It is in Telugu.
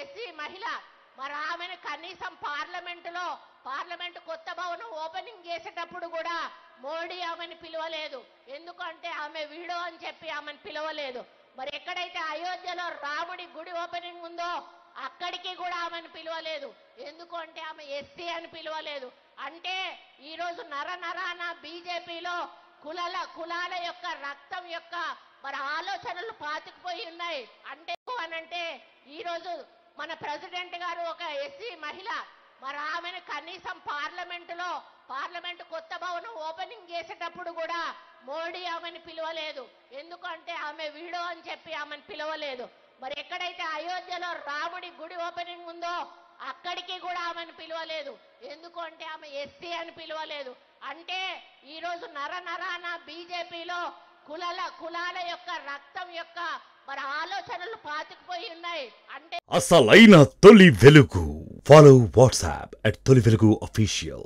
ఎస్సీ మహిళ, మరి ఆమెను కనీసం పార్లమెంటు కొత్త భవనం ఓపెనింగ్ చేసేటప్పుడు కూడా మోడీ ఆమెను పిలవలేదు. ఎందుకంటే ఆమె వీడో అని చెప్పి ఆమెను పిలవలేదు. మరి ఎక్కడైతే అయోధ్యలో రాముడి గుడి ఓపెనింగ్ ఉందో అక్కడికి కూడా ఆమెను పిలవలేదు. ఎందుకంటే ఆమె ఎస్సీ అని పిలవలేదు. అంటే ఈరోజు నరనరాన బీజేపీలో కులాల యొక్క రక్తం యొక్క మరి ఆలోచనలు పాతుకుపోయి ఉన్నాయి. అంటే ఈరోజు మన ప్రెసిడెంట్ గారు ఒక ఎస్సీ మహిళ, మరి ఆమెను కనీసం పార్లమెంటు కొత్త భవనం ఓపెనింగ్ చేసేటప్పుడు కూడా మోడీ ఆమెను పిలవలేదు. ఎందుకంటే ఆమె వీడో అని చెప్పి ఆమెను పిలవలేదు. మరి ఎక్కడైతే అయోధ్యలో రాముడి గుడి ఓపెనింగ్ ఉందో అక్కడికి కూడా ఆమెను పిలవలేదు. ఎందుకంటే ఆమె ఎస్సీ అని పిలవలేదు. అంటే ఈరోజు నరనరాన బీజేపీలో కులాల యొక్క రక్తం యొక్క మరి ఆలోచనలు పాతుకుపోయి ఉన్నాయి. అంటే అసలైన తొలి వెలుగు. ఫాలో వాట్సాప్ @తొలి వెలుగు official.